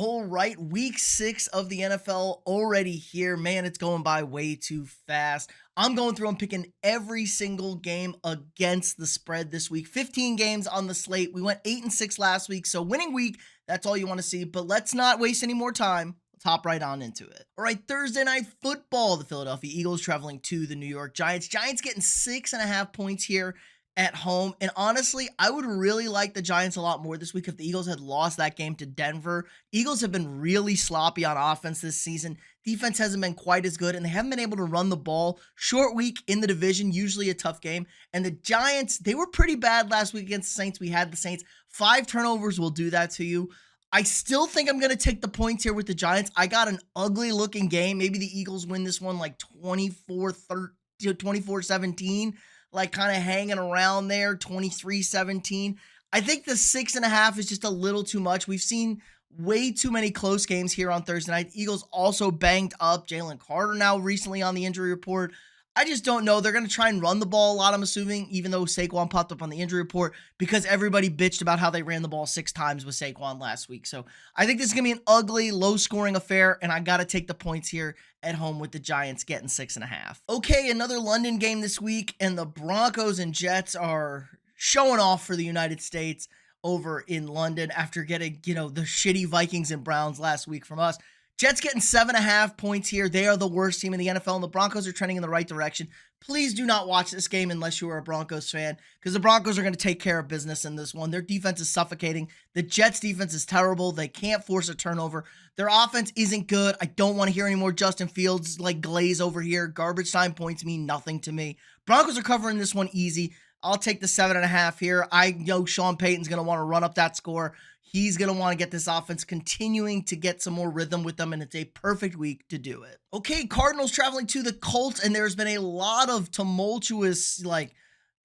All right, week 6 of the NFL already here. Man, it's going by way too fast. I'm going through and picking every single game against the spread this week. 15 games on the slate. We went 8-6 last week, so winning week, that's all you want to see. But let's not waste any more time. Let's hop right on into it. All right, Thursday night football. The Philadelphia Eagles traveling to the New York Giants. Giants getting 6.5 points here at home. And honestly, I would really like the Giants a lot more this week if the Eagles had lost that game to Denver. Eagles have been really sloppy on offense this season. Defense hasn't been quite as good, and they haven't been able to run the ball. Short week in the division, usually a tough game. And the Giants, they were pretty bad last week against the Saints. We had the Saints. 5 turnovers will do that to you. I still think I'm going to take the points here with the Giants. I got an ugly looking game. Maybe the Eagles win this one like 24-17. Like kind of hanging around there, 23-17. I think the 6.5 is just a little too much. We've seen way too many close games here on Thursday night. Eagles also banged up. Jalen Carter now recently on the injury report. I just don't know. They're going to try and run the ball a lot, I'm assuming, even though Saquon popped up on the injury report, because everybody bitched about how they ran the ball 6 times with Saquon last week. So I think this is going to be an ugly, low-scoring affair, and I got to take the points here at home with the Giants getting 6.5. Okay, another London game this week, and the Broncos and Jets are showing off for the United States over in London after getting, the shitty Vikings and Browns last week from us. Jets getting 7.5 points here. They are the worst team in the NFL, and the Broncos are trending in the right direction. Please do not watch this game unless you are a Broncos fan, because the Broncos are going to take care of business in this one. Their defense is suffocating. The Jets' defense is terrible. They can't force a turnover. Their offense isn't good. I don't want to hear any more Justin Fields like glaze over here. Garbage time points mean nothing to me. Broncos are covering this one easy. I'll take the 7.5 here. I know Sean Payton's going to want to run up that score. He's going to want to get this offense continuing to get some more rhythm with them, and it's a perfect week to do it. Okay, Cardinals traveling to the Colts, and there's been a lot of tumultuous,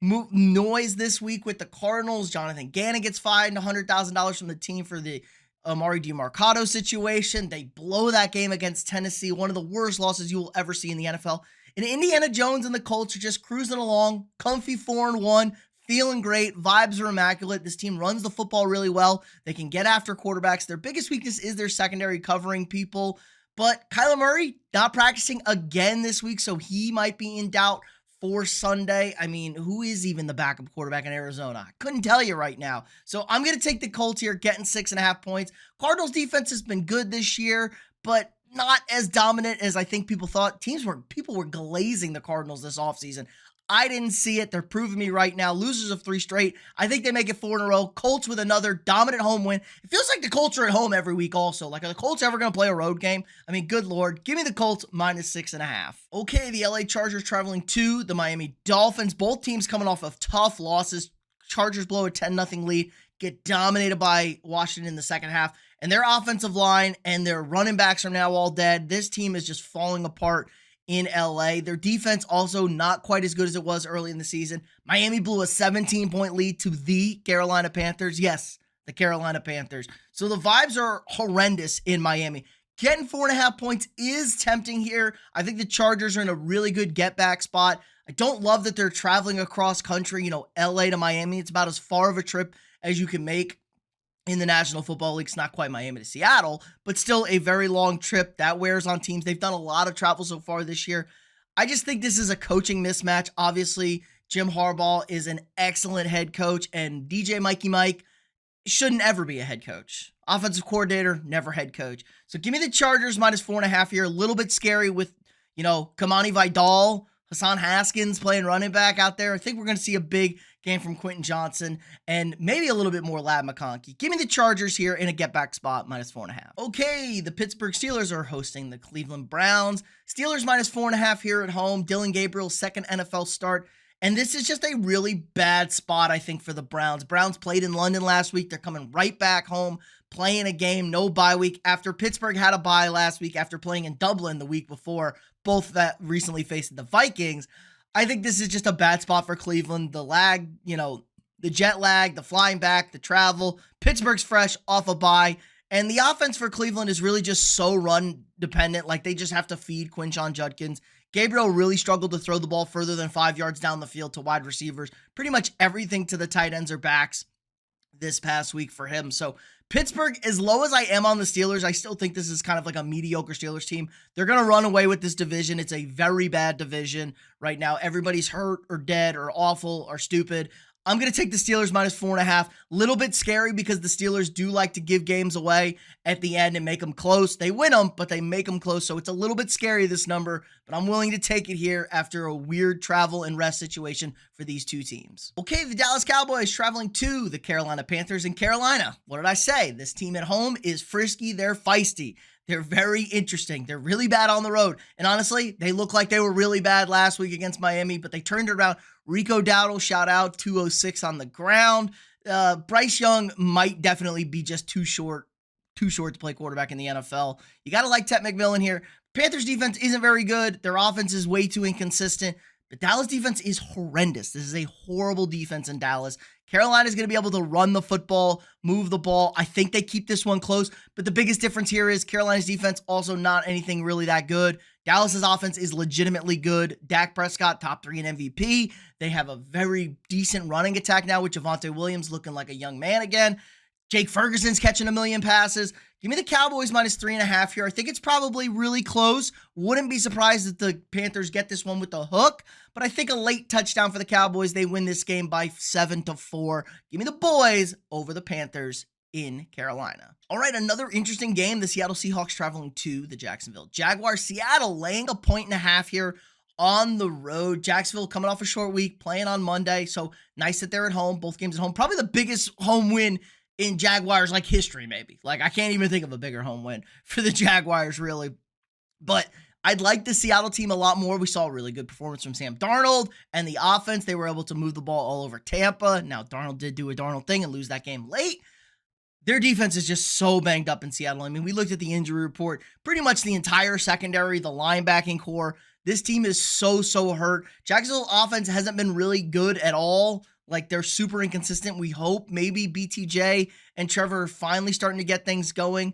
noise this week with the Cardinals. Jonathan Gannon gets fined $100,000 from the team for the Amari DiMercato situation. They blow that game against Tennessee, one of the worst losses you will ever see in the NFL. And Indiana Jones and the Colts are just cruising along, comfy 4-1, feeling great. Vibes are immaculate. This team runs the football really well. They can get after quarterbacks. Their biggest weakness is their secondary covering people. But Kyler Murray not practicing again this week, so he might be in doubt for Sunday. I mean, who is even the backup quarterback in Arizona? I couldn't tell you right now. So I'm going to take the Colts here, getting 6.5 points. Cardinals defense has been good this year, but not as dominant as I think people thought. People were glazing the Cardinals this offseason. I didn't see it. They're proving me right now. Losers of 3 straight. I think they make it 4 in a row. Colts with another dominant home win. It feels like the Colts are at home every week also. Like, are the Colts ever going to play a road game? I mean, good Lord. Give me the Colts minus 6.5. Okay, the LA Chargers traveling to the Miami Dolphins. Both teams coming off of tough losses. Chargers blow a 10-0 lead. Get dominated by Washington in the second half. And their offensive line and their running backs are now all dead. This team is just falling apart in LA. Their defense also not quite as good as it was early in the season. Miami blew a 17-point lead to the Carolina Panthers. Yes, the Carolina Panthers. So the vibes are horrendous in Miami. Getting 4.5 points is tempting here. I think the Chargers are in a really good get-back spot. I don't love that they're traveling across country, LA to Miami. It's about as far of a trip as you can make in the National Football League. It's not quite Miami to Seattle, but still a very long trip that wears on teams. They've done a lot of travel so far this year. I just think this is a coaching mismatch. Obviously, Jim Harbaugh is an excellent head coach, and DJ Mikey Mike shouldn't ever be a head coach. Offensive coordinator, never head coach. So give me the Chargers minus 4.5 here. A little bit scary with, Kamani Vidal, Hassan Haskins playing running back out there. I think we're going to see a big game from Quentin Johnson and maybe a little bit more Lab McConkey. Give me the Chargers here in a get-back spot, minus 4.5. Okay, the Pittsburgh Steelers are hosting the Cleveland Browns. Steelers minus 4.5 here at home. Dylan Gabriel's second NFL start. And this is just a really bad spot, I think, for the Browns. Browns played in London last week. They're coming right back home, playing a game, no bye week, after Pittsburgh had a bye last week after playing in Dublin the week before, both that recently faced the Vikings. I think this is just a bad spot for Cleveland. The lag, the jet lag, the flying back, the travel. Pittsburgh's fresh off a bye. And the offense for Cleveland is really just so run dependent. Like, they just have to feed Quinshon Judkins. Gabriel really struggled to throw the ball further than 5 yards down the field to wide receivers. Pretty much everything to the tight ends or backs this past week for him. So Pittsburgh, as low as I am on the Steelers, I still think this is kind of like a mediocre Steelers team. They're going to run away with this division. It's a very bad division right now. Everybody's hurt or dead or awful or stupid. I'm going to take the Steelers minus 4.5. Little bit scary because the Steelers do like to give games away at the end and make them close. They win them, but they make them close. So it's a little bit scary, this number, but I'm willing to take it here after a weird travel and rest situation for these two teams. Okay, the Dallas Cowboys traveling to the Carolina Panthers in Carolina. What did I say? This team at home is frisky. They're feisty. They're very interesting. They're really bad on the road. And honestly, they look like they were really bad last week against Miami, but they turned it around. Rico Dowdle, shout out, 206 on the ground. Bryce Young might definitely be just too short to play quarterback in the NFL. You got to like Ted McMillan here. Panthers defense isn't very good. Their offense is way too inconsistent. The Dallas defense is horrendous. This is a horrible defense in Dallas. Carolina is going to be able to run the football, move the ball. I think they keep this one close, but the biggest difference here is Carolina's defense also not anything really that good. Dallas's offense is legitimately good. Dak Prescott, top 3 in MVP. They have a very decent running attack now with Javonte Williams looking like a young man again. Jake Ferguson's catching 1 million passes. Give me the Cowboys minus 3.5 here. I think it's probably really close. Wouldn't be surprised if the Panthers get this one with the hook, but I think a late touchdown for the Cowboys. They win this game by 7-4. Give me the boys over the Panthers in Carolina. All right, another interesting game. The Seattle Seahawks traveling to the Jacksonville Jaguars. Seattle laying 1.5 here on the road. Jacksonville coming off a short week, playing on Monday, so nice that they're at home. Both games at home. Probably the biggest home win in Jaguars like history, maybe. Like, I can't even think of a bigger home win for the Jaguars, really. But I'd like the Seattle team a lot more. We saw a really good performance from Sam Darnold and the offense. They were able to move the ball all over Tampa. Now, Darnold did do a Darnold thing and lose that game late. Their defense is just so banged up in Seattle. I mean, we looked at the injury report. Pretty much the entire secondary, the linebacking core. This team is so hurt. Jacksonville offense hasn't been really good at all. Like, they're super inconsistent. We hope maybe BTJ and Trevor are finally starting to get things going.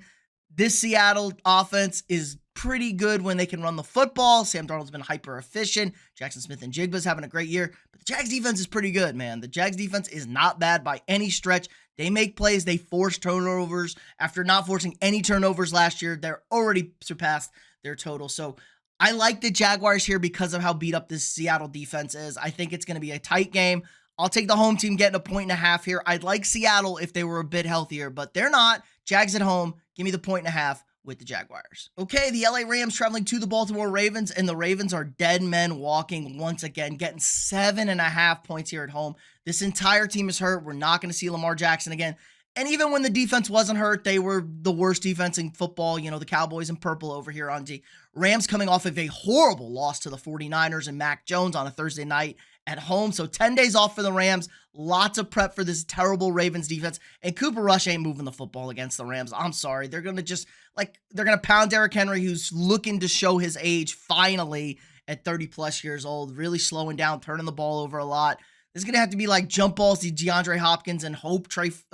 This Seattle offense is pretty good when they can run the football. Sam Darnold's been hyper efficient. Jackson Smith-Njigba's having a great year. But the Jags defense is pretty good, man. The Jags defense is not bad by any stretch. They make plays. They force turnovers. After not forcing any turnovers last year, they're already surpassed their total. So I like the Jaguars here because of how beat up this Seattle defense is. I think it's going to be a tight game. I'll take the home team getting 1.5 here. I'd like Seattle if they were a bit healthier, but they're not. Jags at home. Give me the 1.5 with the Jaguars. Okay, the LA Rams traveling to the Baltimore Ravens, and the Ravens are dead men walking once again, getting 7.5 points here at home. This entire team is hurt. We're not going to see Lamar Jackson again. And even when the defense wasn't hurt, they were the worst defense in football. You know, the Cowboys in purple over here on D. Rams coming off of a horrible loss to the 49ers and Mac Jones on a Thursday night at home. So 10 days off for the Rams. Lots of prep for this terrible Ravens defense. And Cooper Rush ain't moving the football against the Rams. I'm sorry. They're going to they're going to pound Derrick Henry, who's looking to show his age finally at 30 plus years old, really slowing down, turning the ball over a lot. This is going to have to be like jump balls to DeAndre Hopkins and hope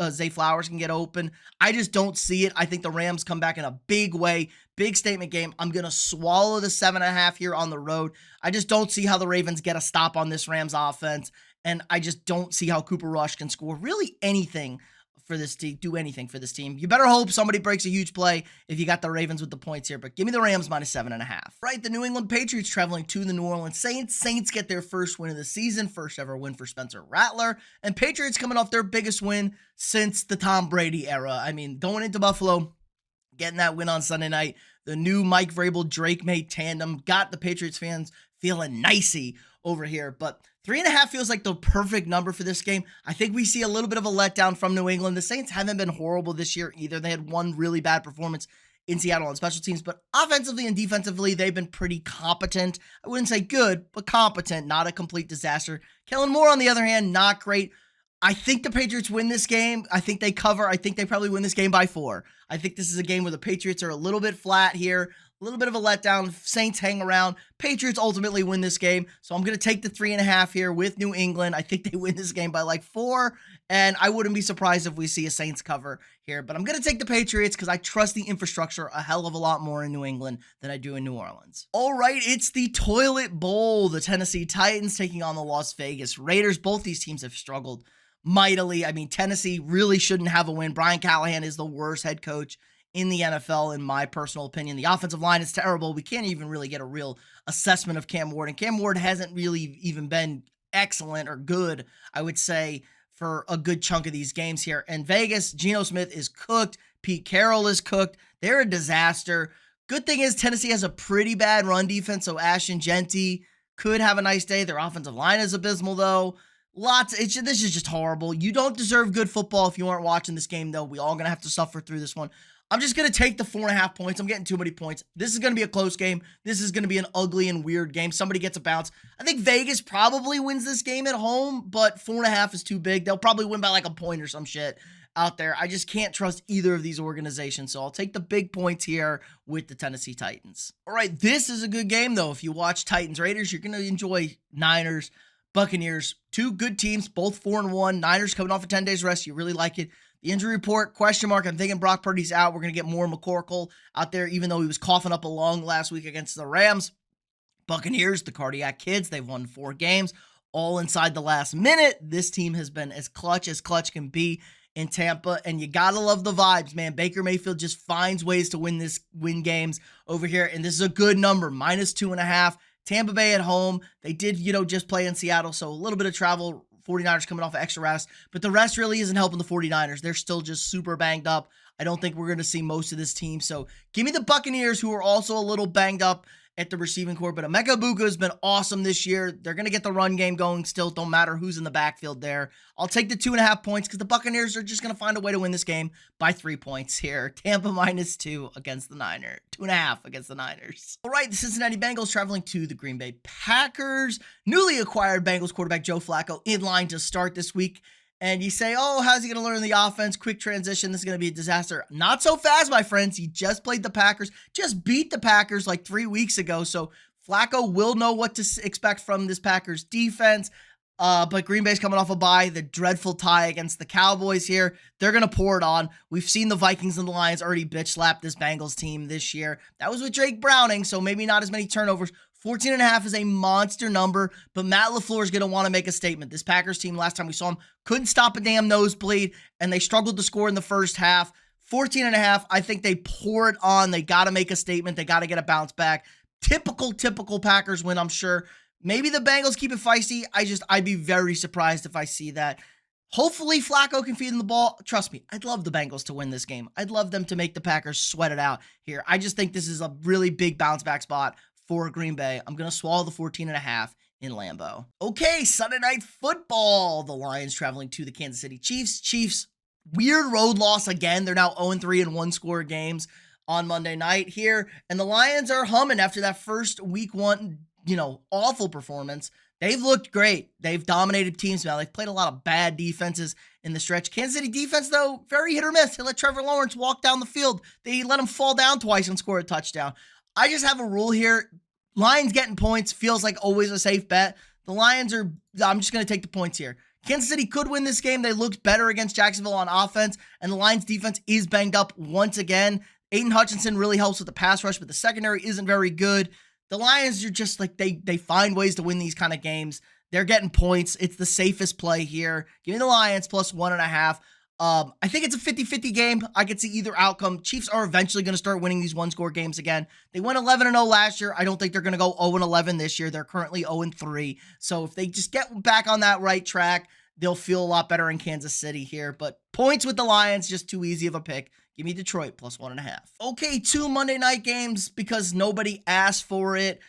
Zay Flowers can get open. I just don't see it. I think the Rams come back in a big way. Big statement game. I'm going to swallow the 7.5 here on the road. I just don't see how the Ravens get a stop on this Rams offense. And I just don't see how Cooper Rush can score really anything for this team, do anything for this team. You better hope somebody breaks a huge play if you got the Ravens with the points here, but give me the Rams minus 7.5. Right, the New England Patriots traveling to the New Orleans Saints. Saints get their first win of the season, first ever win for Spencer Rattler, and Patriots coming off their biggest win since the Tom Brady era. I mean, going into Buffalo, getting that win on Sunday night, the new Mike Vrabel-Drake May tandem got the Patriots fans feeling nicey over here, but 3.5 feels like the perfect number for this game. I think we see a little bit of a letdown from New England. The Saints haven't been horrible this year either. They had one really bad performance in Seattle on special teams, but offensively and defensively, they've been pretty competent. I wouldn't say good, but competent, not a complete disaster. Kellen Moore, on the other hand, not great. I think the Patriots win this game. I think they cover. I think they probably win this game by 4. I think this is a game where the Patriots are a little bit flat here. A little bit of a letdown. Saints hang around. Patriots ultimately win this game. So I'm going to take the 3.5 here with New England. I think they win this game by like 4. And I wouldn't be surprised if we see a Saints cover here. But I'm going to take the Patriots because I trust the infrastructure a hell of a lot more in New England than I do in New Orleans. All right, it's the Toilet Bowl. The Tennessee Titans taking on the Las Vegas Raiders. Both these teams have struggled mightily. I mean, Tennessee really shouldn't have a win. Brian Callahan is the worst head coach in the NFL, in my personal opinion. The offensive line is terrible. We can't even really get a real assessment of Cam Ward, and Cam Ward hasn't really even been excellent or good, I would say, for a good chunk of these games here. And Vegas, Geno Smith is cooked. Pete Carroll is cooked. They're a disaster. Good thing is Tennessee has a pretty bad run defense, so Ashton Jeanty could have a nice day. Their offensive line is abysmal, though. This is just horrible. You don't deserve good football if you aren't watching this game, though. We all going to have to suffer through this one. I'm just going to take the 4.5 points. I'm getting too many points. This is going to be a close game. This is going to be an ugly and weird game. Somebody gets a bounce. I think Vegas probably wins this game at home, but 4.5 is too big. They'll probably win by like a point or some shit out there. I just can't trust either of these organizations, so I'll take the big points here with the Tennessee Titans. All right, this is a good game, though. If you watch Titans-Raiders, you're going to enjoy Niners, Buccaneers. Two good teams, both 4-1. Niners coming off a 10 days rest. You really like it. The injury report, question mark. I'm thinking Brock Purdy's out. We're going to get more McCorkle out there, even though he was coughing up a lung last week against the Rams. Buccaneers, the cardiac kids, they've won 4 games, all inside the last minute. This team has been as clutch can be in Tampa, and you gotta love the vibes, man. Baker Mayfield just finds ways to win games over here, and this is a good number, -2.5. Tampa Bay at home. They did, just play in Seattle, so a little bit of travel. 49ers coming off of extra rest, but the rest really isn't helping the 49ers. They're still just super banged up. I don't think we're going to see most of this team, so give me the Buccaneers, who are also a little banged up at the receiving corps, but Emeka Egbuka has been awesome this year. They're going to get the run game going still. Don't matter who's in the backfield there. I'll take the 2.5 points because the Buccaneers are just going to find a way to win this game by 3 points here. Tampa -2 against the Niners. 2.5 against the Niners. All right, the Cincinnati Bengals traveling to the Green Bay Packers. Newly acquired Bengals quarterback Joe Flacco in line to start this week. And you say, oh, how's he going to learn the offense? Quick transition. This is going to be a disaster. Not so fast, my friends. He just played the Packers, just beat the Packers like 3 weeks ago. So Flacco will know what to expect from this Packers defense. But Green Bay's coming off a bye. The dreadful tie against the Cowboys here. They're going to pour it on. We've seen the Vikings and the Lions already bitch slap this Bengals team this year. That was with Drake Browning, so maybe not as many turnovers. 14.5 is a monster number, but Matt LaFleur is going to want to make a statement. This Packers team, last time we saw them, couldn't stop a damn nosebleed, and they struggled to score in the first half. 14.5, I think they pour it on. They got to make a statement. They got to get a bounce back. Typical Packers win, I'm sure. Maybe the Bengals keep it feisty. I'd be very surprised if I see that. Hopefully Flacco can feed them the ball. Trust me, I'd love the Bengals to win this game. I'd love them to make the Packers sweat it out here. I just think this is a really big bounce back spot for Green Bay. I'm going to swallow the 14.5 in Lambeau. Okay, Sunday Night Football. The Lions traveling to the Kansas City Chiefs. Chiefs, weird road loss again. They're now 0-3 in one-score games on Monday night here. And the Lions are humming after that first week 1, awful performance. They've looked great. They've dominated teams now. They've played a lot of bad defenses in the stretch. Kansas City defense, though, very hit or miss. They let Trevor Lawrence walk down the field. They let him fall down twice and score a touchdown. I just have a rule here. Lions getting points feels like always a safe bet. The Lions I'm just going to take the points here. Kansas City could win this game. They looked better against Jacksonville on offense, and the Lions defense is banged up once again. Aiden Hutchinson really helps with the pass rush, but the secondary isn't very good. The Lions are just like, they find ways to win these kind of games. They're getting points. It's the safest play here. Give me the Lions plus 1.5. I think it's a 50-50 game. I could see either outcome. Chiefs are eventually going to start winning these one-score games again. They went 11-0 last year. I don't think they're going to go 0-11 this year. They're currently 0-3. So if they just get back on that right track, they'll feel a lot better in Kansas City here. But points with the Lions, just too easy of a pick. Give me Detroit plus 1.5. Okay, 2 Monday night games because nobody asked for it.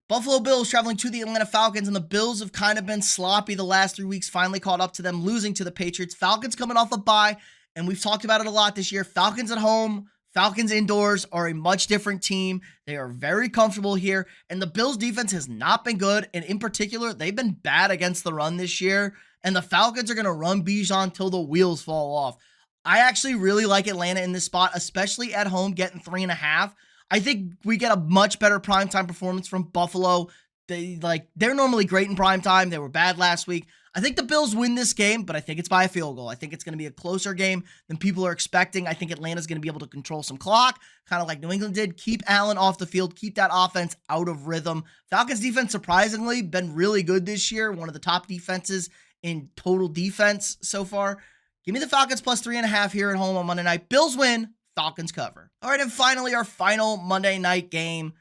Buffalo Bills traveling to the Atlanta Falcons, and the Bills have kind of been sloppy the last 3 weeks, finally caught up to them, losing to the Patriots. Falcons coming off a bye, and we've talked about it a lot this year. Falcons at home, Falcons indoors are a much different team. They are very comfortable here, and the Bills defense has not been good, and in particular, they've been bad against the run this year, and the Falcons are going to run Bijan till the wheels fall off. I actually really like Atlanta in this spot, especially at home, getting 3.5. I think we get a much better primetime performance from Buffalo. They're normally great in primetime. They were bad last week. I think the Bills win this game, but I think it's by a field goal. I think it's going to be a closer game than people are expecting. I think Atlanta's going to be able to control some clock, kind of like New England did. Keep Allen off the field. Keep that offense out of rhythm. Falcons defense, surprisingly, been really good this year. One of the top defenses in total defense so far. Give me the Falcons plus 3.5 here at home on Monday night. Bills win, Falcons cover. All right, and finally, our final Monday night game.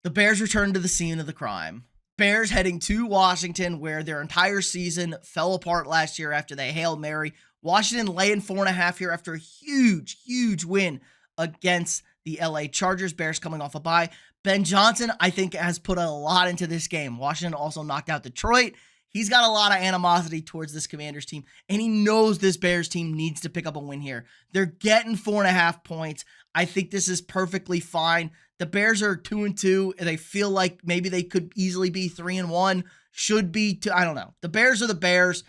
The Bears return to the scene of the crime. Bears heading to Washington, where their entire season fell apart last year after they Hail Mary. Washington laying 4.5 here after a huge win against the LA Chargers. Bears coming off a bye. Ben Johnson, I think, has put a lot into this game. Washington also knocked out Detroit. He's got a lot of animosity towards this Commanders team, and he knows this Bears team needs to pick up a win here. They're getting 4.5 points. I think this is perfectly fine. The Bears are 2-2, and they feel like maybe they could easily be 3-1. Should be, I don't know. The Bears are the Bears.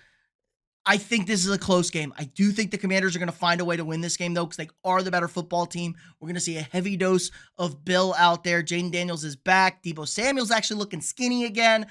I think this is a close game. I do think the Commanders are going to find a way to win this game, though, because they are the better football team. We're going to see a heavy dose of Bill out there. Jaden Daniels is back. Deebo Samuel's actually looking skinny again.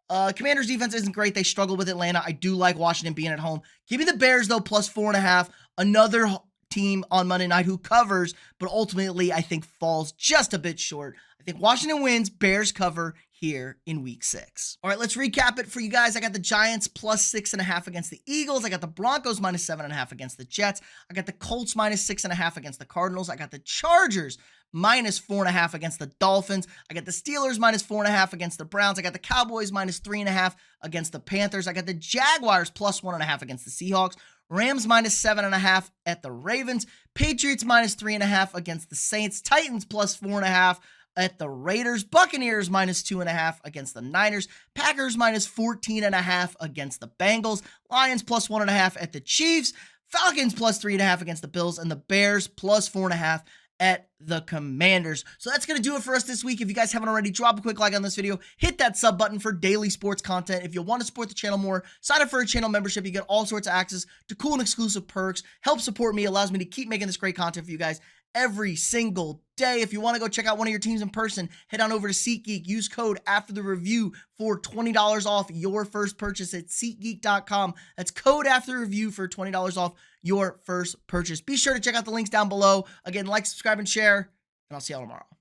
Commanders defense isn't great. They struggled with Atlanta. I do like Washington being at home. Give me the Bears, though, plus 4.5. Another team on Monday night who covers, but ultimately I think falls just a bit short. I think Washington wins, Bears cover here in week 6. All right, let's recap it for you guys. I got the Giants plus 6.5 against the Eagles. I got the Broncos minus 7.5 against the Jets. I got the Colts minus 6.5 against the Cardinals. I got the Chargers minus 4.5 against the Dolphins. I got the Steelers minus 4.5 against the Browns. I got the Cowboys minus 3.5 against the Panthers. I got the Jaguars plus 1.5 against the Seahawks. Rams minus 7.5 at the Ravens. Patriots minus 3.5 against the Saints. Titans plus 4.5 at the Raiders. Buccaneers minus 2.5 against the Niners. Packers minus 14.5 against the Bengals. Lions plus 1.5 at the Chiefs. Falcons plus 3.5 against the Bills. And the Bears plus 4.5 at the Commanders. So that's going to do it for us this week. If you guys haven't already, drop a quick like on this video. Hit that sub button for daily sports content. If you want to support the channel more, sign up for a channel membership. You get all sorts of access to cool and exclusive perks. Help support me. Allows me to keep making this great content for you guys every single day. If you want to go check out one of your teams in person, head on over to SeatGeek. Use code AFTERTHEREVIEW for $20 off your first purchase at SeatGeek.com. That's code AFTERTHEREVIEW for $20 off your first purchase. Be sure to check out the links down below. Again, like, subscribe, and share, and I'll see y'all tomorrow.